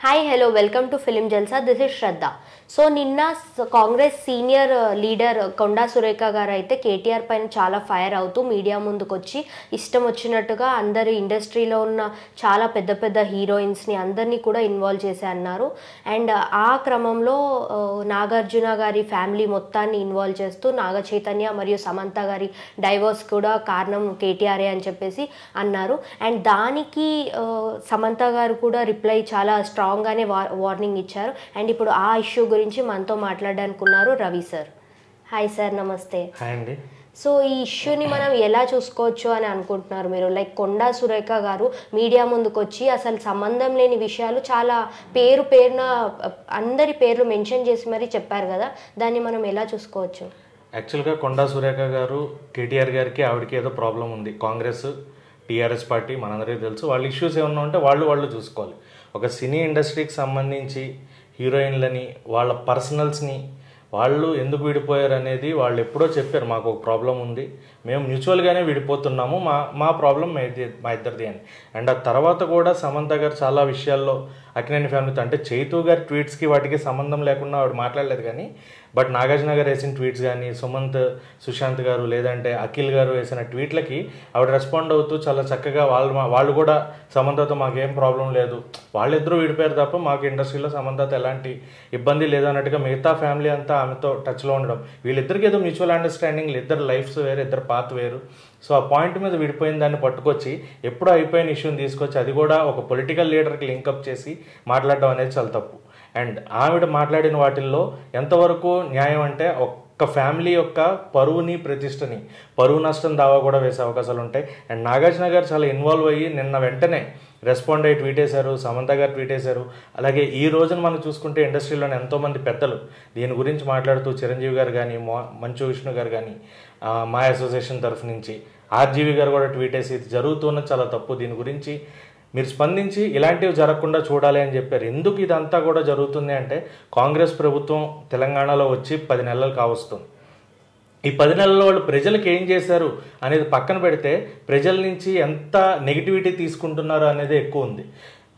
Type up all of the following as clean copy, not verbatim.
Hi, hello, welcome to Film Jalsa. This is Shraddha. So నిన్న Congress senior leader Konda Surekha గారు అయితే కేటీఆర్ పైన చాలా ఫైర్ అవుతూ మీడియా ముందుకు వచ్చి ఇష్టం వచ్చినట్టుగా అందరు ఇండస్ట్రీలో ఉన్న చాలా పెద్ద పెద్ద హీరోయిన్స్ని అందరినీ కూడా ఇన్వాల్వ్ చేసి అన్నారు. అండ్ ఆ క్రమంలో నాగార్జున గారి ఫ్యామిలీ మొత్తాన్ని ఇన్వాల్వ్ చేస్తూ నాగ చైతన్య మరియు సమంత గారి డైవోర్స్ కూడా కారణం కేటీఆర్ఏ అని చెప్పేసి అన్నారు. అండ్ దానికి సమంత గారు కూడా రిప్లై చాలా స్ట్రాంగ్గానే వార్నింగ్ ఇచ్చారు. అండ్ ఇప్పుడు ఆ ఇష్యూ గురించి మనతో మాట్లాడడానికి ఉన్నారు రవి సార్. హాయ్ సార్, నమస్తే. హాయ్ అండి. సో ఈ ఇష్యూని మనం ఎలా చూసుకోవచ్చు అని అనుకుంటున్నారు మీరు? లైక్ కొండా సురేఖ గారు మీడియా ముందుకు వచ్చి అసలు సంబంధం లేని విషయాలు చాలా పేరున అందరి పేర్లు మెన్షన్ చేసి మరీ చెప్పారు కదా, దాన్ని మనం ఎలా చూసుకోవచ్చు? యాక్చువల్గా కొండా సురేఖ గారు కేటీఆర్ గారికి ఆవిడకి ఏదో ప్రాబ్లం ఉంది. కాంగ్రెస్ టీఆర్ఎస్ పార్టీ మనందరికీ తెలుసు. వాళ్ళ ఇష్యూస్ ఏమన్నా ఉంటే వాళ్ళు చూసుకోవాలి. ఒక సినీ ఇండస్ట్రీకి సంబంధించి హీరోయిన్లని వాళ్ళ పర్సనల్స్ని వాళ్ళు ఎందుకు విడిపోయారు అనేది వాళ్ళు ఎప్పుడో చెప్పారు. మాకు ఒక ప్రాబ్లం ఉంది, మేము మ్యూచువల్గానే విడిపోతున్నాము, మా ప్రాబ్లం మా ఇద్దరిది అని. అండ్ ఆ తర్వాత కూడా సమంత గారు చాలా విషయాల్లో అక్కినేని ఫ్యామిలీతో, అంటే చైతూ గారి ట్వీట్స్కి వాటికి సంబంధం లేకుండా ఆవిడ మాట్లాడలేదు. కానీ బట్ నాగార్జున గారు వేసిన ట్వీట్స్ కానీ, సుశాంత్ గారు లేదంటే అఖిల్ గారు వేసిన ట్వీట్లకి ఆవిడ రెస్పాండ్ అవుతూ చాలా చక్కగా వాళ్ళు కూడా సమంతతో మాకేం ప్రాబ్లం లేదు, వాళ్ళిద్దరూ విడిపోయారు తప్ప మాకు ఇండస్ట్రీలో సమంతతో ఎలాంటి ఇబ్బంది లేదు అన్నట్టుగా మిగతా ఫ్యామిలీ అంతా ఆమెతో టచ్లో ఉండడం, వీళ్ళిద్దరికి ఏదో మ్యూచువల్ అండర్స్టాండింగ్, ఇద్దరు లైఫ్స్ వేరు, ఇద్దరు పాత్ వేరు. సో ఆ పాయింట్ మీద విడిపోయిన దాన్ని పట్టుకొచ్చి ఎప్పుడో అయిపోయిన ఇష్యూని తీసుకొచ్చి అది కూడా ఒక పొలిటికల్ లీడర్కి లింకప్ చేసి మాట్లాడడం అనేది చాలా తప్పు. అండ్ ఆవిడ మాట్లాడిన వాటిల్లో ఎంతవరకు న్యాయం అంటే ఒక్క ఫ్యామిలీ యొక్క పరువుని ప్రతిష్టని పరువు నష్టం దావా కూడా వేసే అవకాశాలు ఉంటాయి. అండ్ నాగార్జున గారు చాలా ఇన్వాల్వ్ అయ్యి నిన్న వెంటనే రెస్పాండ్ అయ్యి ట్వీట్ వేశారు, సమంత గారు ట్వీట్ వేశారు. అలాగే ఈ రోజున మనం చూసుకుంటే ఇండస్ట్రీలోని ఎంతోమంది పెద్దలు దీని గురించి మాట్లాడుతూ, చిరంజీవి గారు కానీ, మంచు విష్ణు గారు కానీ, మా అసోసియేషన్ తరఫు నుంచి ఆర్జీవి గారు కూడా ట్వీట్ వేసి ఇది జరుగుతున్నది చాలా తప్పు, దీని గురించి మీరు స్పందించి ఇలాంటివి జరగకుండా చూడాలి అని చెప్పారు. ఎందుకు ఇదంతా కూడా జరుగుతుంది అంటే కాంగ్రెస్ ప్రభుత్వం తెలంగాణలో వచ్చి 10 నెలలు కావస్తుంది. ఈ 10 నెలల్లో వాళ్ళు ప్రజలకు ఏం చేశారు అనేది పక్కన పెడితే ప్రజల నుంచి ఎంత నెగిటివిటీ తీసుకుంటున్నారు అనేది ఎక్కువ ఉంది.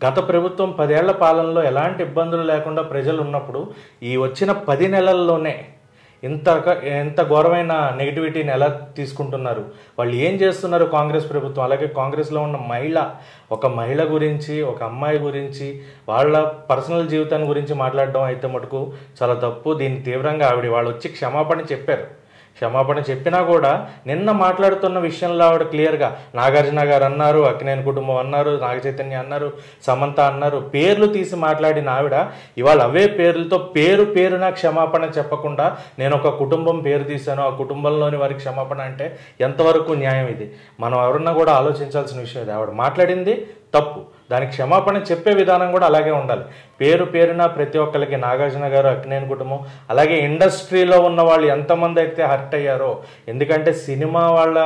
గత ప్రభుత్వం 10 ఏళ్ల పాలనలో ఎలాంటి ఇబ్బందులు లేకుండా ప్రజలు ఉన్నప్పుడు ఈ వచ్చిన 10 నెలల్లోనే ఎంత ఘోరమైన నెగిటివిటీని ఎలా తీసుకుంటున్నారు, వాళ్ళు ఏం చేస్తున్నారు కాంగ్రెస్ ప్రభుత్వం. అలాగే కాంగ్రెస్లో ఉన్న ఒక మహిళ గురించి, ఒక అమ్మాయి గురించి, వాళ్ళ పర్సనల్ జీవితాన్ని గురించి మాట్లాడడం అయితే మటుకు చాలా తప్పు. దీన్ని తీవ్రంగా వాళ్ళు వచ్చి క్షమాపణ చెప్పినా కూడా నిన్న మాట్లాడుతున్న విషయంలో ఆవిడ క్లియర్గా నాగార్జున గారు అన్నారు, అక్కినేని కుటుంబం అన్నారు, నాగ చైతన్య అన్నారు, సమంత అన్నారు, పేర్లు తీసి మాట్లాడిన ఆవిడ ఇవాళ అవే పేర్లతో పేరున క్షమాపణ చెప్పకుండా నేను ఒక కుటుంబం పేరు తీశాను, ఆ కుటుంబంలోని వారికి క్షమాపణ అంటే ఎంతవరకు న్యాయం? ఇది మనం ఎవరన్నా కూడా ఆలోచించాల్సిన విషయం. ఇది ఆవిడ మాట్లాడింది తప్పు, దానికి క్షమాపణ చెప్పే విధానం కూడా అలాగే ఉండాలి. పేరున ప్రతి ఒక్కరికి నాగార్జున గారు, అక్కినేని కుటుంబం, అలాగే ఇండస్ట్రీలో ఉన్న వాళ్ళు ఎంతమంది అయితే హర్ట్ అయ్యారో, ఎందుకంటే సినిమా వాళ్ళ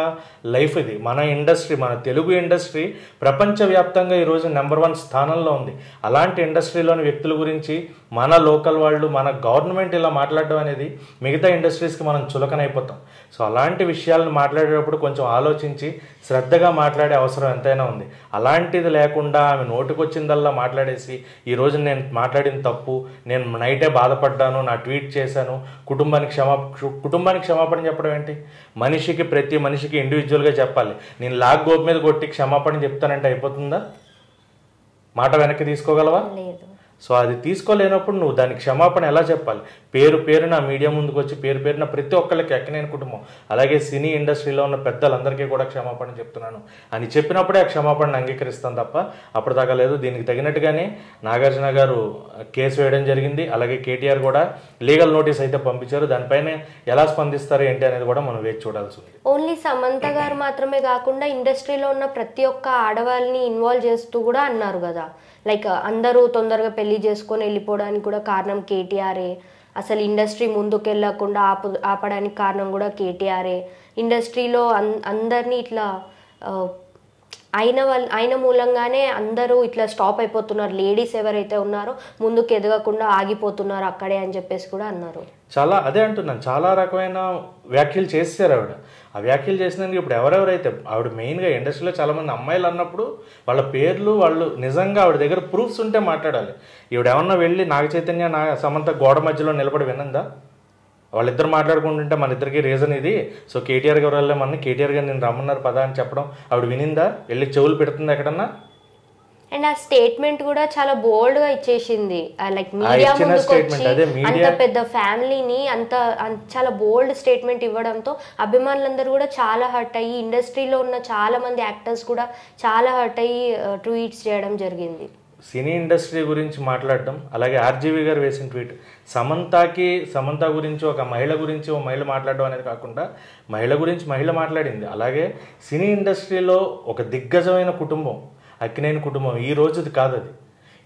లైఫ్ ఇది. మన తెలుగు ఇండస్ట్రీ ప్రపంచవ్యాప్తంగా ఈరోజు నెంబర్ 1 స్థానంలో ఉంది. అలాంటి ఇండస్ట్రీలోని వ్యక్తుల గురించి మన లోకల్ వాళ్ళు, మన గవర్నమెంట్ ఇలా మాట్లాడడం అనేది మిగతా ఇండస్ట్రీస్కి మనం చులకనైపోతాం. సో అలాంటి విషయాలను మాట్లాడేటప్పుడు కొంచెం ఆలోచించి శ్రద్ధగా మాట్లాడే అవసరం ఎంతైనా ఉంది. అలాంటిది లేకుండా ఆమె నోటికొచ్చిందల్లా మాట్లాడేసి ఈరోజు నేను మాట్లాడిన తప్పు, నేను నైటే బాధపడ్డాను, నా ట్వీట్ చేశాను, కుటుంబానికి క్షమాపణ చెప్పడం ఏంటి? ప్రతి మనిషికి ఇండివిజువల్గా చెప్పాలి. నేను లాగ్ గోపు మీద కొట్టి క్షమాపణ చెప్తానంటే అయిపోతుందా? మాట వెనక్కి తీసుకోగలవా? సో అది తీసుకోలేనప్పుడు నువ్వు దానికి క్షమాపణ ఎలా చెప్పాలి? పేరున మీడియా ముందుకు వచ్చి పేరున ప్రతి ఒక్కరికి, అక్కినేని కుటుంబం అలాగే సినీ ఇండస్ట్రీలో ఉన్న పెద్దలందరికీ కూడా క్షమాపణ చెప్తున్నాను అని చెప్పినప్పుడే ఆ క్షమాపణను అంగీకరిస్తాను తప్ప అప్పటిదాకా లేదు. దీనికి తగినట్టుగానే నాగార్జున గారు కేసు వేయడం జరిగింది. అలాగే కేటీఆర్ కూడా లీగల్ నోటీస్ అయితే పంపించారు. దానిపైన ఎలా స్పందిస్తారు ఏంటి అనేది కూడా మనం వేచి చూడాల్సి ఉంది. ఓన్లీ సమంత గారు మాత్రమే కాకుండా ఇండస్ట్రీలో ఉన్న ప్రతి ఒక్క ఆడవాళ్ళని ఇన్వాల్వ్ చేస్తూ కూడా అన్నారు కదా, లైక్ అందరూ తొందరగా పెళ్లి చేసుకొని వెళ్ళిపోవడానికి కూడా కారణం కేటీఆర్ఏ, అసలు ఇండస్ట్రీ ముందుకు వెళ్ళకుండా ఆపడానికి కారణం కూడా కేటీఆర్ఏ, ఇండస్ట్రీలో అందరినీ ఇట్లా అయిన మూలంగానే అందరూ ఇట్లా స్టాప్ అయిపోతున్నారు, లేడీస్ ఎవరైతే ఉన్నారో ముందుకు ఎదగకుండా ఆగిపోతున్నారు అక్కడే అని చెప్పేసి కూడా అన్నారు. చాలా అదే అంటున్నాను, చాలా రకమైన వ్యాఖ్యలు చేశారు ఆవిడ. ఆ వ్యాఖ్యలు చేసినందుకు ఇప్పుడు ఎవరెవరైతే ఆవిడ మెయిన్గా ఇండస్ట్రీలో చాలామంది అమ్మాయిలు అన్నప్పుడు వాళ్ళ పేర్లు వాళ్ళు నిజంగా ఆవిడ దగ్గర ప్రూఫ్స్ ఉంటే మాట్లాడాలి. ఈవిడేమన్నా వెళ్ళి నాగ చైతన్య సమంత గోడ మధ్యలో నిలబడి వినందా? వాళ్ళిద్దరు మాట్లాడుకుంటుంటే మన ఇద్దరికి రీజన్ ఇది, సో కేటీఆర్ గారు వెళ్ళామని కేటీఆర్ గారు నేను రమ్మన్నారు పదా అని చెప్పడం ఆవిడ వినిందా? వెళ్ళి చెవులు పెడుతుంది ఎక్కడన్నా? అండ్ ఆ స్టేట్మెంట్ కూడా చాలా బోల్డ్ గా ఇచ్చేసింది. లైక్ మీడియా ముందుకు వచ్చి అంత పెద్ద ఫ్యామిలీని అంత చాలా బోల్డ్ స్టేట్మెంట్ ఇవ్వడంతో అభిమానులందరూ కూడా చాలా హర్ట్ అయ్యి, ఇండస్ట్రీలో ఉన్న చాలా మంది యాక్టర్స్ కూడా చాలా హర్ట్ అయ్యి ట్వీట్స్ చేయడం జరిగింది. సినీ ఇండస్ట్రీ గురించి మాట్లాడడం, అలాగే ఆర్జీవి గారు వేసిన ట్వీట్, సమంత గురించి ఒక మహిళ గురించి ఒక మహిళ మాట్లాడడం అనేది కాకుండా మహిళ గురించి మహిళ మాట్లాడింది. అలాగే సినీ ఇండస్ట్రీలో ఒక దిగ్గజమైన కుటుంబం అక్కినేని కుటుంబం ఈ రోజుది కాదు, అది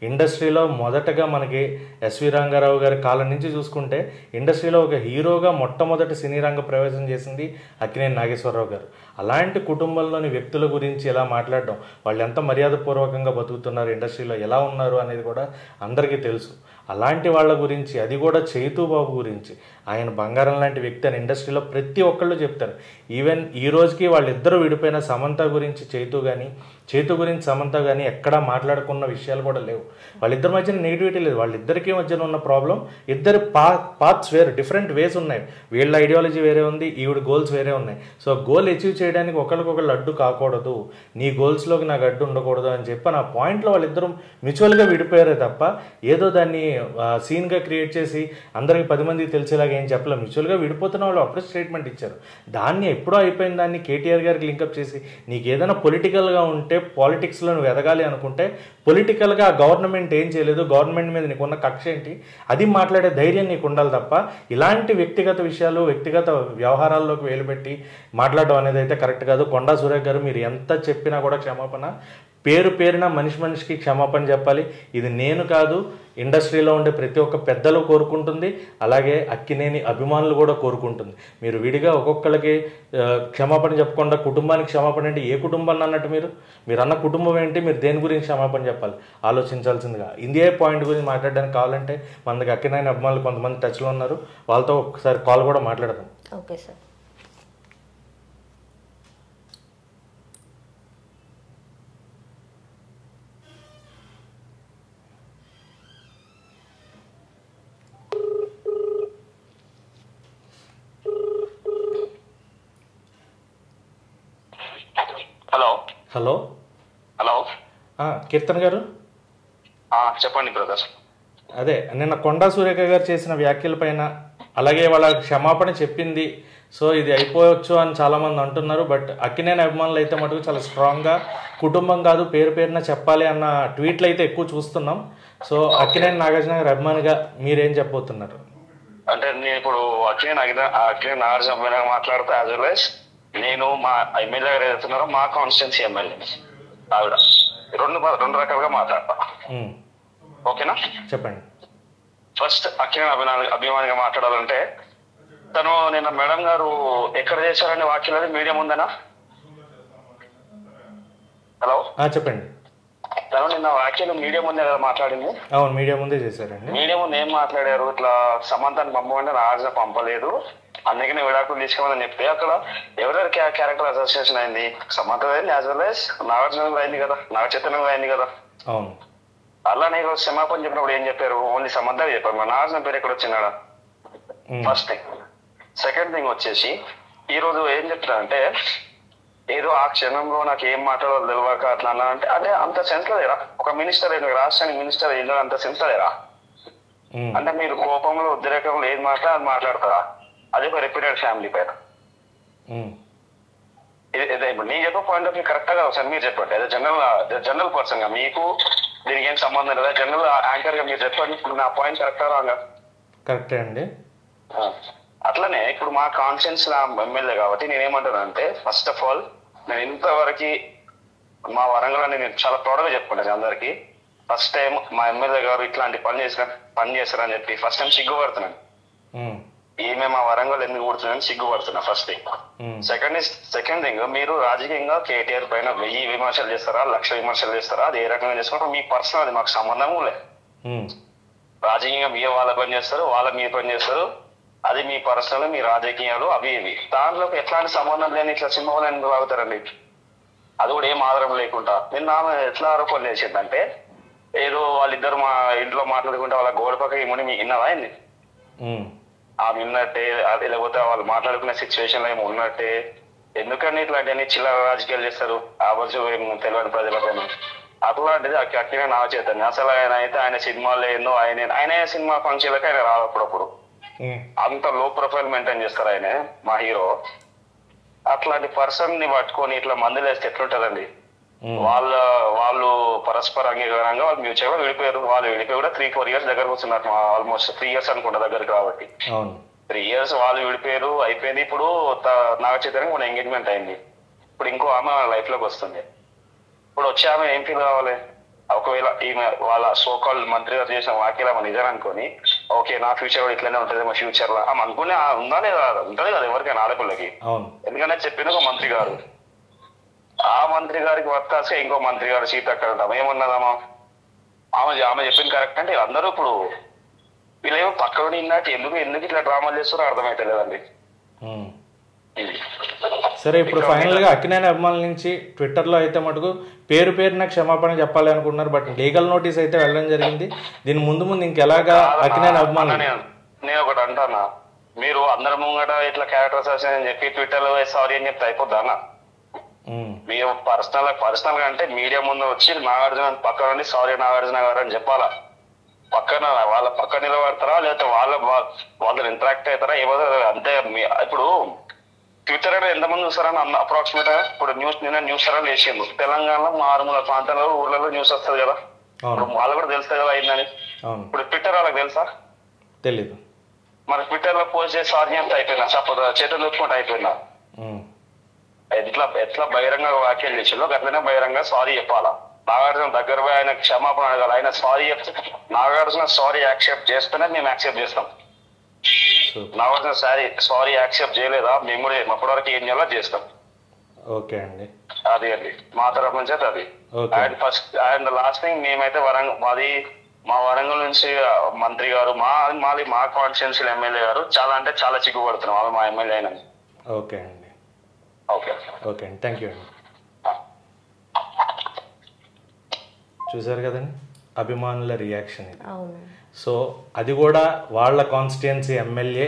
ఇండస్ట్రీలో మొదటగా మనకి ఎస్వి రంగారావు గారి కాలం నుంచి చూసుకుంటే ఇండస్ట్రీలో ఒక హీరోగా మొట్టమొదటి సినీ రంగ ప్రవేశం చేసింది అక్కినేని నాగేశ్వరరావు గారు. అలాంటి కుటుంబంలోని వ్యక్తుల గురించి ఎలా మాట్లాడడం, వాళ్ళు ఎంత మర్యాదపూర్వకంగా బతుకుతున్నారు, ఇండస్ట్రీలో ఎలా ఉన్నారు అనేది కూడా అందరికీ తెలుసు. అలాంటి వాళ్ళ గురించి, అది కూడా చైతూ బాబు గురించి, ఆయన బంగారం లాంటి వ్యక్తి అని ఇండస్ట్రీలో ప్రతి ఒక్కళ్ళు చెప్తారు. ఈవెన్ ఈ రోజుకి వాళ్ళిద్దరూ విడిపోయిన సమంత గురించి చైతూ గురించి సమంత కానీ ఎక్కడా మాట్లాడుకున్న విషయాలు కూడా లేవు. వాళ్ళిద్దరి మధ్యన నెగిటివిటీ లేదు. వాళ్ళిద్దరికీ మధ్యన ఉన్న ప్రాబ్లం, ఇద్దరు పాత్స్ వేరు, డిఫరెంట్ వేస్ ఉన్నాయి. వీళ్ళ ఐడియాలజీ వేరే ఉంది, ఈవిడ గోల్స్ వేరే ఉన్నాయి. సో గోల్ అచీవ్ చేయడానికి ఒకరికొకళ్ళు అడ్డు కాకూడదు, నీ గోల్స్లోకి నాకు అడ్డు ఉండకూడదు అని చెప్పి నా పాయింట్లో వాళ్ళిద్దరూ మ్యూచువల్గా విడిపోయారే తప్ప ఏదో దాన్ని సీన్గా క్రియేట్ చేసి అందరికి 10 మందికి తెలిసేలాగా ఏం చెప్పలేదు. మ్యూచువల్గా విడిపోతున్న వాళ్ళు అప్పుడే స్టేట్మెంట్ ఇచ్చారు. దాన్ని ఎప్పుడో అయిపోయిన దాన్ని కేటీఆర్ గారికి లింకప్ చేసి నీకు ఏదైనా పొలిటికల్గా ఉంటే, పాలిటిక్స్లో నువ్వు ఎదగాలి అనుకుంటే, పొలిటికల్గా గవర్నమెంట్ ఏం చేయలేదు, గవర్నమెంట్ మీద నీకున్న కక్ష ఏంటి, అది మాట్లాడే ధైర్యం నీకు ఉండాలి తప్ప ఇలాంటి వ్యక్తిగత విషయాలు, వ్యక్తిగత వ్యవహారాల్లోకి వేలుపెట్టి మాట్లాడడం అనేది అయితే కరెక్ట్ కాదు. కొండా సురేఖ గారు మీరు ఎంత చెప్పినా కూడా క్షమాపణ, పేరున మనిషికి క్షమాపణ చెప్పాలి. ఇది నేను కాదు, ఇండస్ట్రీలో ఉండే ప్రతి ఒక్క పెద్దలు కోరుకుంటుంది, అలాగే అక్కినేని అభిమానులు కూడా కోరుకుంటుంది. మీరు విడిగా ఒక్కొక్కరికి క్షమాపణ చెప్పకుండా కుటుంబానికి క్షమాపణ అంటే ఏ కుటుంబాన్ని అన్నట్టు? మీరు అన్న కుటుంబం ఏంటి, మీరు దేని గురించి క్షమాపణ చెప్పాలి ఆలోచించాల్సిందిగా. ఇదే పాయింట్ గురించి మాట్లాడడానికి కావాలంటే మన దగ్గర అక్కినేని అభిమానులు కొంతమంది టచ్లో ఉన్నారు, వాళ్ళతో ఒకసారి కాల్ కూడా మాట్లాడదాం. Okay sir. హలో కీర్తన్ గారు, చెప్పండి బ్రదర్. అదే నిన్న కొండా సురేఖ గారు చేసిన వ్యాఖ్యల పైన, అలాగే వాళ్ళ క్షమాపణ చెప్పింది, సో ఇది అయిపోవచ్చు అని చాలామంది అంటున్నారు. బట్ అక్కినేని అభిమానులు అయితే మటుకు చాలా స్ట్రాంగ్గా కుటుంబం కాదు పేరున చెప్పాలి అన్న ట్వీట్లు అయితే ఎక్కువ చూస్తున్నాం. సో అక్కినేని నాగార్జున గారి అభిమానిగా మీరేం చెప్పబోతున్నారు? అంటే నేను ఇప్పుడు అక్కినేని నాగార్జున మాట్లాడుతా, యాజ్ వెల్ యాజ్ నేను మా ఎమ్మెల్యే గారు ఏదైతున్నారో మా కాన్స్టిట్యున్సీ ఎమ్మెల్యే ఆవిడ, రెండు రకాలుగా మాట్లాడతా. ఓకేనా? చెప్పండి. ఫస్ట్ అక్కినేని అభిమానిగా మాట్లాడాలంటే, తను నిన్న మేడం గారు ఎక్కడ చేశారనే వాక్యాలు మీడియా ముందేనా? హలో చెప్పండి. తను నిన్న వ్యాఖ్యలు మీడియా ముందే కదా మాట్లాడింది? అవును, మీడియా ముందే చేశారండి. మీడియా ముందు ఏం మాట్లాడారు? ఇట్లా సమంతాన్ని పంపమంటే నాగార్జున పంపలేదు, అందుకనే విడాకులు తీసుకోవాలని చెప్తే అక్కడ ఎవరెవరి క్యారెక్టర్ అసోసియేషన్ అయింది? సమంత అయింది, యాజ్ వెల్ యాజ్ నాగార్జున అయింది కదా, నాగ చైతన్య అయింది కదా. అవును. అలానే ఈరోజు క్షమాపణ చెప్పినప్పుడు ఏం చెప్పారు? ఓన్లీ సమంత చెప్పారు, మా నాగార్జున పేరు ఎక్కడ వచ్చినాడా? First thing. సెకండ్ థింగ్ వచ్చేసి ఈ రోజు ఏం చెప్తారంటే, ఏదో ఆ క్షణంలో నాకు ఏం మాట్లాడాలో తెలియక అట్లా అన్నా అంటే, అదే అంత సెన్స్ లేరా? ఒక మినిస్టర్ రాష్ట్రానికి మినిస్టర్ ఏంటో అంత సెన్స్ లేరా? అంటే మీరు కోపంలో ఉద్రేకంలో ఏది అది మాట్లాడతారా? అదే ఒక రెప్యూటెడ్ ఫ్యామిలీ పైన. ఇప్పుడు నేను చెప్పే పాయింట్ ఆఫ్ వ్యూ కరెక్ట్ గా ఒకసారి మీరు చెప్పండి. అదే జనరల్ పర్సన్ గా మీకు దీనికి ఏం సంబంధం లేదా, జనరల్ యాంకర్ గా మీరు చెప్పండి. నా పాయింట్ కరెక్టా రాంగా? కరెక్టే అండి. అట్లనే ఇప్పుడు మా కాన్షియన్స్ ఎమ్మెల్యే కాబట్టి నేనేమంటానంటే, ఫస్ట్ ఆఫ్ ఆల్ నేను ఇంతవరకు మా వరంగల్ నేను చాలా ప్రౌడ్గా చెప్పుకుంటాను అందరికి. ఫస్ట్ టైం మా ఎమ్మెల్యే గారు ఇట్లాంటి పని చేస్తారని చెప్పి ఫస్ట్ టైం సిగ్గుపడుతున్నాను. ఈమె మా వరంగల్ ఎందుకు కూడుతుందని సిగ్గుపడుతున్నా ఫస్ట్ థింగ్. సెకండ్ థింగ్, మీరు రాజకీయంగా కేటీఆర్ పైన 1000 విమర్శలు చేస్తారా, 1,00,000 విమర్శలు చేస్తారా, అది ఏ రకంగా చేసుకుంటారో మీ పర్సనల్, అది మాకు సంబంధం లేదు. రాజకీయంగా మీ వాళ్ళ పని చేస్తారు, వాళ్ళ మీ పని చేస్తారు, అది మీ పర్సనల్, మీ రాజకీయాలు అవి ఇవి. దాంట్లో ఎట్లాంటి సంబంధం లేని ఇట్లా సింహాలు ఎందుకు తాగుతారండి? అది కూడా ఏం ఆధారం లేకుండా. నిన్న ఆమె ఎట్లా ఆరోపణలు చేసిందంటే, ఏదో వాళ్ళిద్దరు మా ఇంట్లో మాట్లాడుకుంటే వాళ్ళ గోడ పక్క ఏమని మీ విన్నదా అయింది ఆమె ఉన్నట్టే, అది లేకపోతే వాళ్ళు మాట్లాడుకునే సిచ్యువేషన్ లో ఏమో ఉన్నట్టే. ఎందుకని ఇట్లాంటివన్నీ చిల్లర రాజకీయాలు చేస్తారు ఆవచ్చు ఏమో తెలియని ప్రజలకైనా. అట్లాంటిది అక్కినే నా చైతన్య. అసలు ఆయన అయితే ఆయన సినిమాలు ఏందో ఆయన సినిమా ఫంక్షన్లకి ఆయన రాదు అప్పుడప్పుడు. అంత లో ప్రొఫైల్ మెయింటైన్ చేస్తారు ఆయన మా హీరో. అట్లాంటి పర్సన్ ని పట్టుకొని ఇట్లా మందులు వేస్తే ఎట్లుంటదండి? వాళ్ళు పరస్పర అంగీకారంగా వాళ్ళు మ్యూచువల్ గా విడిపోయారు. వాళ్ళు విడిపోయి కూడా 3-4 years దగ్గరకు వస్తున్నారు. ఆల్మోస్ట్ 3 years అనుకుంటా దగ్గర కాబట్టి. 3 years వాళ్ళు విడిపోయారు, అయిపోయింది. ఇప్పుడు నాగ చైతన్య మన ఎంగేజ్మెంట్ అయింది. ఇప్పుడు ఇంకో ఆమె లైఫ్ లోకి వస్తుంది. ఇప్పుడు వచ్చే ఆమె ఏం ఫీల్ కావాలి? ఒకవేళ ఈమె వాళ్ళ సోకాల్ మంత్రి గారు చేసిన వాక్యాలు ఆమె నిజం అనుకొని, ఓకే నా ఫ్యూచర్ కూడా ఇట్లనే ఉంటుంది మా ఫ్యూచర్ లో ఆమె అనుకునే ఉందా లేదా? ఉంటది కదా ఎవరికైనా ఆడపిల్లకి. ఎందుకంటే చెప్పింది ఒక మంత్రి గారు. ఆ మంత్రి గారికి వర్తాసే ఇంకో మంత్రి గారు సీతక్క ఏమన్నదమ్మా? ఆమె చెప్పింది కరెక్ట్ అంటే అందరూ ఇప్పుడు వీళ్ళేమో పక్కన ఇన్నట్టు ఎందుకు ఇట్లా డ్రామాలు చేస్తారో అర్థమైతే లేదండి. సరే, ఇప్పుడు ఫైనల్ గా అక్కినేని అభిమానుల నుంచి ట్విట్టర్ లో అయితే మటుకు పేరున క్షమాపణ చెప్పాలి అనుకుంటున్నారు. బట్ లీగల్ నోటీస్ అయితే వెళ్ళడం జరిగింది. దీని ముందు ఇంకెలాగా అక్కినేని అభిమానులు? నేను ఒకటి అంటానా, మీరు అందరి ముంగట ఇట్లా క్యారెక్టర్ అసోసియేషన్ అని చెప్పి ట్విట్టర్ లో సారీ అని చెప్తే అయిపోద్దా అన్న? మీరు పర్సనల్ గా అంటే మీడియా ముందు వచ్చి నాగార్జున పక్కన నుండి సారీ నాగార్జున గారు అని చెప్పాలా? పక్కన వాళ్ళ పక్క నిలబడతారా లేకపోతే వాళ్ళని ఇంటరాక్ట్ అవుతారా ఏమవుతారు అంతే. ఇప్పుడు ట్విట్టర్ అనేది ఎంతమంది చూస్తారని అప్రాక్సిమేట్ గా ఇప్పుడు నిన్న న్యూస్ ఛానల్ వేసిండు తెలంగాణలో మారుమూల ప్రాంతాల్లో ఊర్లలో న్యూస్ వస్తుంది కదా, వాళ్ళు కూడా తెలుస్తుంది కదా అయిందని. ఇప్పుడు ట్విట్టర్ వాళ్ళకి తెలుసా? తెలీదు. మరి ట్విట్టర్ లో పోస్ట్ చేసి సారీ చెప్తే అయిపోయినా చేతులు ఒప్పుకుంటే అయిపోయినా. ఎట్లా బహిరంగ వ్యాఖ్యలు చేసిందో అట్లనే బహిరంగ సారీ చెప్పాలా. నాగార్జున దగ్గర పోయి ఆయన క్షమాపణ అడగాలి. ఆయన సారీ చెప్తే నాగార్జున సారీ యాక్సెప్ట్ చేస్తేనే మేము యాక్సెప్ట్ చేస్తాం. నాగార్జున సారీ యాక్సెప్ట్ చేయలేదా మేము కూడా అప్పటివరకు ఏం చేయాలో చేస్తాం. ఓకే అండి, అది అండి మా తరఫు నుంచి అయితే అది. And first and last thing మేమైతే మా వరంగల్ నుంచి మంత్రి గారు మా కాన్స్టిట్యున్సీ ఎమ్మెల్యే గారు చాలా అంటే చాలా చిక్కుపడుతున్నాం వాళ్ళు మా ఎమ్మెల్యే అయినా. ఓకే అండి, ఓకే ఓకే అండి, థ్యాంక్ యూ అండి. చూసారు కదండి అభిమానుల రియాక్షన్ ఇది. సో అది కూడా వాళ్ళ కాన్స్టిట్యుయెన్సీ ఎమ్మెల్యే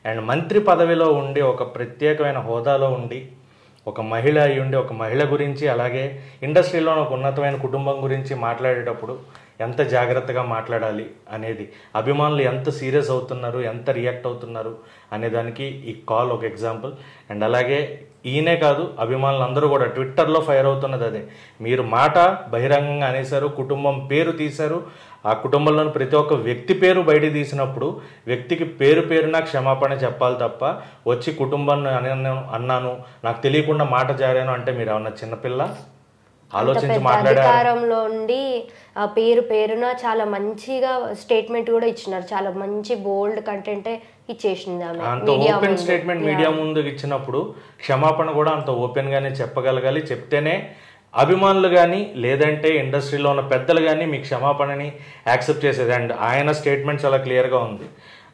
అండ్ మంత్రి పదవిలో ఉండి ఒక ప్రత్యేకమైన హోదాలో ఉండి ఒక మహిళ అయి ఉండి ఒక మహిళ గురించి అలాగే ఇండస్ట్రీలో ఒక ఉన్నతమైన కుటుంబం గురించి మాట్లాడేటప్పుడు ఎంత జాగ్రత్తగా మాట్లాడాలి అనేది, అభిమానులు ఎంత సీరియస్ అవుతున్నారు, ఎంత రియాక్ట్ అవుతున్నారు అనేదానికి ఈ కాల్ ఒక ఎగ్జాంపుల్. అండ్ అలాగే ఈయనే కాదు అభిమానులు అందరూ కూడా ట్విట్టర్లో ఫైర్ అవుతున్నది అదే. మీరు మాట బహిరంగంగా అనేశారు, కుటుంబం పేరు తీశారు, ఆ కుటుంబంలోని ప్రతి ఒక్క వ్యక్తి పేరు బయట తీసినప్పుడు వ్యక్తికి పేరున క్షమాపణ చెప్పాలి తప్ప వచ్చి కుటుంబాన్ని అన్నాను నాకు తెలియకుండా మాట జారాను అంటే మీరు ఏమన్నా చిన్నపిల్ల? ఆలోచించి అధికారంలో ఉండి పేరున చాలా మంచిగా స్టేట్మెంట్ కూడా ఇచ్చినారు. చాలా మంచి బోల్డ్ కంటెంటే ఇచ్చేసింది ఆమె. అంత ఓపెన్ స్టేట్మెంట్ మీడియా ముందు ఇచ్చినప్పుడు క్షమాపణ కూడా అంత ఓపెన్ గానే చెప్పగలగాలి. చెప్తేనే అభిమానులు కానీ లేదంటే ఇండస్ట్రీలో ఉన్న పెద్దలు కానీ మీ క్షమాపణని యాక్సెప్ట్ చేసేది. అండ్ ఆయన స్టేట్మెంట్ చాలా క్లియర్గా ఉంది.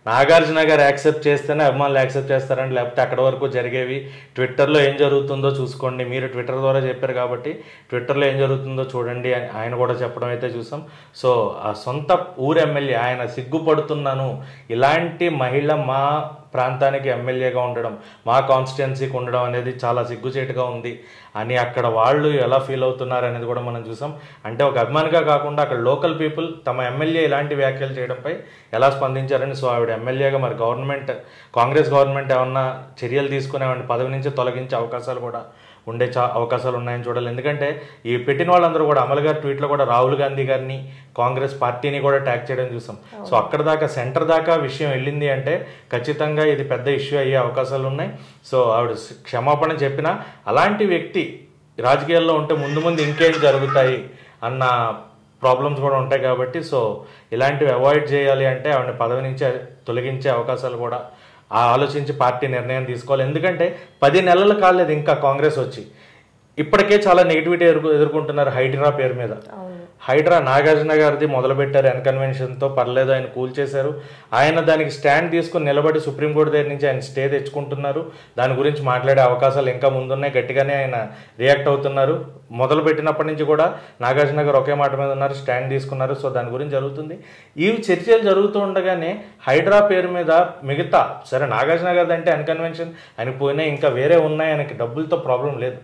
నాగార్జున గారు యాక్సెప్ట్ చేస్తేనే అభిమానులు యాక్సెప్ట్ చేస్తారండి, లేకపోతే అక్కడ వరకు జరిగేవి. ట్విట్టర్లో ఏం జరుగుతుందో చూసుకోండి, మీరు ట్విట్టర్ ద్వారా చెప్పారు కాబట్టి ట్విట్టర్లో ఏం జరుగుతుందో చూడండి అని ఆయన కూడా చెప్పడం అయితే చూసాం. సో ఆ సొంత ఊరు ఎమ్మెల్యే ఆయన సిగ్గుపడుతున్నాను, ఇలాంటి మహిళ మా ప్రాంతానికి ఎమ్మెల్యేగా ఉండడం, మా కాన్స్టిట్యున్సీకి ఉండడం అనేది చాలా సిగ్గుచేటుగా ఉంది అని అక్కడ వాళ్ళు ఎలా ఫీల్ అవుతున్నారు అనేది కూడా మనం చూసాం. అంటే ఒక అభిమానిగా కాకుండా అక్కడ లోకల్ పీపుల్ తమ ఎమ్మెల్యే ఇలాంటి వ్యాఖ్యలు చేయడంపై ఎలా స్పందించారని. సో ఆవిడ ఎమ్మెల్యేగా మరి కాంగ్రెస్ గవర్నమెంట్ ఏమన్నా చర్యలు తీసుకుని ఆవిడ పదవి నుంచి తొలగించే అవకాశాలు కూడా ఉండే అవకాశాలు ఉన్నాయని చూడాలి. ఎందుకంటే ఈ పెట్టిన వాళ్ళందరూ కూడా అమల్ గారి ట్వీట్లో కూడా రాహుల్ గాంధీ గారిని కాంగ్రెస్ పార్టీని కూడా ట్యాగ్ చేయడం చూసాం. సో అక్కడ దాకా సెంటర్ దాకా విషయం వెళ్ళింది అంటే ఖచ్చితంగా ఇది పెద్ద ఇష్యూ అయ్యే అవకాశాలు ఉన్నాయి. సో ఆవిడ క్షమాపణ చెప్పినా అలాంటి వ్యక్తి రాజకీయాల్లో ఉంటే ముందు ఇంకేం జరుగుతాయి అన్న ప్రాబ్లమ్స్ కూడా ఉంటాయి కాబట్టి సో ఇలాంటివి అవాయిడ్ చేయాలి అంటే ఆవిడని పదవి నుంచి తొలగించే అవకాశాలు కూడా ఆలోచించి పార్టీ నిర్ణయం తీసుకోవాలి. ఎందుకంటే 10 నెలలు కాలేదు ఇంకా కాంగ్రెస్ వచ్చి. ఇప్పటికే చాలా నెగిటివిటీ ఎదుర్కొంటున్నారు హైడ్రా పేరు మీద. హైడ్రా నాగార్జున గారిది మొదలుపెట్టారు ఎన్కన్వెన్షన్తో, పర్లేదు ఆయన కూల్ చేశారు. ఆయన దానికి స్టాండ్ తీసుకుని నిలబడి సుప్రీంకోర్టు దగ్గర నుంచి ఆయన స్టే తెచ్చుకుంటున్నారు. దాని గురించి మాట్లాడే అవకాశాలు ఇంకా ముందున్నాయి. గట్టిగానే ఆయన రియాక్ట్ అవుతున్నారు. మొదలు పెట్టినప్పటి నుంచి కూడా నాగార్జున గారు ఒకే మాట మీద ఉన్నారు, స్టాండ్ తీసుకున్నారు. సో దాని గురించి జరుగుతుంది. ఈ చర్చలు జరుగుతూ ఉండగానే హైడ్రా పేరు మీద మిగతా సరే నాగార్జున గారిది అంటే ఎన్కన్వెన్షన్ ఆయనకు పోయినాయి, ఇంకా వేరే ఉన్నాయి, ఆయనకి డబ్బులతో ప్రాబ్లం లేదు.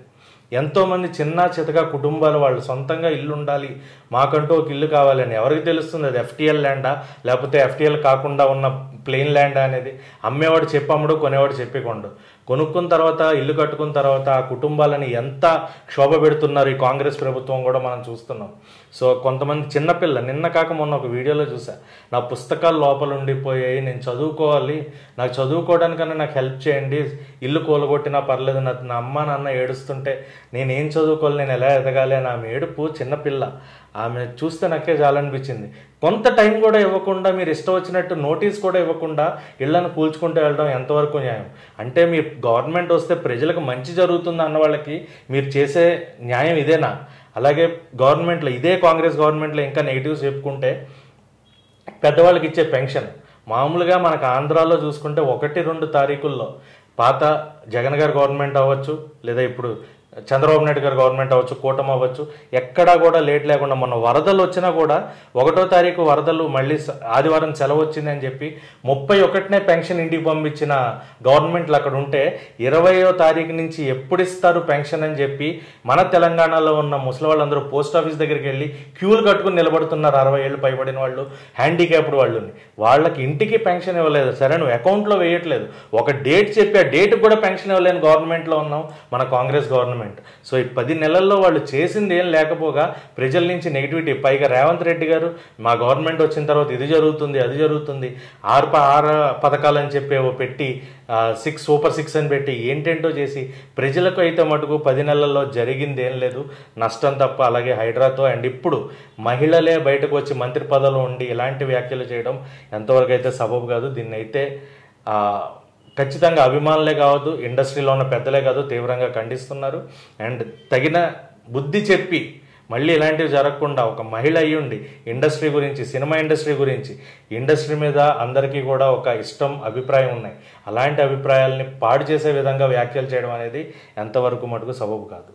ఎంతోమంది చిన్న చితగా కుటుంబాలు వాళ్ళు సొంతంగా ఇల్లు ఉండాలి, మాకంటూ ఒక ఇల్లు కావాలని ఎవరికి తెలుస్తుంది? అది ఎఫ్టీఎల్ ల్యాండా లేకపోతే ఎఫ్టీఎల్ కాకుండా ఉన్న ప్లెయిన్ ల్యాండా అనేది? అమ్మేవాడు చెప్పమ్మడు, కొనేవాడు చెప్పికొండు. కొనుక్కున్న తర్వాత ఇల్లు కట్టుకున్న తర్వాత ఆ కుటుంబాలని ఎంత క్షోభ పెడుతున్నారు ఈ కాంగ్రెస్ ప్రభుత్వం కూడా మనం చూస్తున్నాం. సో కొంతమంది చిన్నపిల్ల నిన్న కాక మొన్న ఒక వీడియోలో చూసా, నా పుస్తకాలు లోపల ఉండిపోయాయి, నేను చదువుకోవాలి, నాకు చదువుకోవడానికన్నా నాకు హెల్ప్ చేయండి, ఇల్లు కూలగొట్టినా పర్లేదు, నా అమ్మ నాన్న ఏడుస్తుంటే నేనేం చదువుకోవాలి, నేను ఎలా ఎదగాలి అని ఆమె ఏడుపు. చిన్నపిల్ల, ఆమె చూస్తే నాకే చాలనిపించింది. కొంత టైం కూడా ఇవ్వకుండా మీరు ఇష్టం వచ్చినట్టు నోటీస్ కూడా ఇవ్వకుండా ఇళ్లను కూల్చుకుంటూ వెళ్ళడం ఎంతవరకు న్యాయం? అంటే మీ గవర్నమెంట్ వస్తే ప్రజలకు మంచి జరుగుతుంది అన్న వాళ్ళకి మీరు చేసే న్యాయం ఇదేనా? అలాగే గవర్నమెంట్లో ఇదే కాంగ్రెస్ గవర్నమెంట్లో ఇంకా నెగిటివ్స్ చెప్పుకుంటే పెద్దవాళ్ళకి ఇచ్చే పెన్షన్ మామూలుగా మనకు ఆంధ్రాలో చూసుకుంటే 1-2 తారీఖుల్లో పాత జగన్ గారి గవర్నమెంట్ అవ్వచ్చు, లేదా ఇప్పుడు చంద్రబాబు నాయుడు గారు గవర్నమెంట్ అవ్వచ్చు, కూటమి అవ్వచ్చు, ఎక్కడా కూడా లేట్ లేకుండా మొన్న వరదలు వచ్చినా కూడా 1వ తారీఖు వరదలు మళ్ళీ ఆదివారం సెలవు వచ్చిందని చెప్పి 31నే పెన్షన్ ఇంటికి పంపించిన గవర్నమెంట్లు అక్కడ ఉంటే 20వ తారీఖు నుంచి ఎప్పుడు ఇస్తారు పెన్షన్ అని చెప్పి మన తెలంగాణలో ఉన్న ముసలి వాళ్ళందరూ పోస్ట్ ఆఫీస్ దగ్గరికి వెళ్ళి క్యూలు కట్టుకుని నిలబడుతున్నారు. 60 ఏళ్ళు పైబడిన వాళ్ళు, హ్యాండిక్యాప్డ్ వాళ్ళని, వాళ్ళకి ఇంటికి పెన్షన్ ఇవ్వలేదు. సరే నువ్వు అకౌంట్లో వేయట్లేదు, ఒక డేట్ చెప్పి ఆ డేట్కి కూడా పెన్షన్ ఇవ్వలేని గవర్నమెంట్లో ఉన్నాం మన కాంగ్రెస్ గవర్నమెంట్. సో ఈ 10 నెలల్లో వాళ్ళు చేసింది ఏం లేకపోగా ప్రజల నుంచి నెగిటివిటీ. పైగా రేవంత్ రెడ్డి గారు మా గవర్నమెంట్ వచ్చిన తర్వాత ఇది జరుగుతుంది అది జరుగుతుంది, 6 పథకాలని చెప్పి పెట్టి 6 సూపర్ 6 అని పెట్టి ఏంటేంటో చేసి ప్రజలకు అయితే మటుకు 10 నెలల్లో జరిగింది ఏం లేదు, నష్టం తప్ప. అలాగే హైడ్రాతో అండ్ ఇప్పుడు మహిళలే బయటకు వచ్చి మంత్రి పదవిలో ఉండి ఇలాంటి వ్యాఖ్యలు చేయడం ఎంతవరకు అయితే సబబు కాదు. దీన్ని అయితే ఖచ్చితంగా అభిమానులే కావద్దు, ఇండస్ట్రీలో ఉన్న పెద్దలే కాదు, తీవ్రంగా ఖండిస్తున్నారు. అండ్ తగిన బుద్ధి చెప్పి మళ్ళీ ఇలాంటివి జరగకుండా ఒక మహిళ అయ్యుండి ఇండస్ట్రీ గురించి, సినిమా ఇండస్ట్రీ గురించి, ఇండస్ట్రీ మీద అందరికీ కూడా ఒక ఇష్టం అభిప్రాయం ఉన్నాయి, అలాంటి అభిప్రాయాలని పాడు చేసే విధంగా వ్యాఖ్యలు చేయడం అనేది ఎంతవరకు మటుకు సబబు కాదు.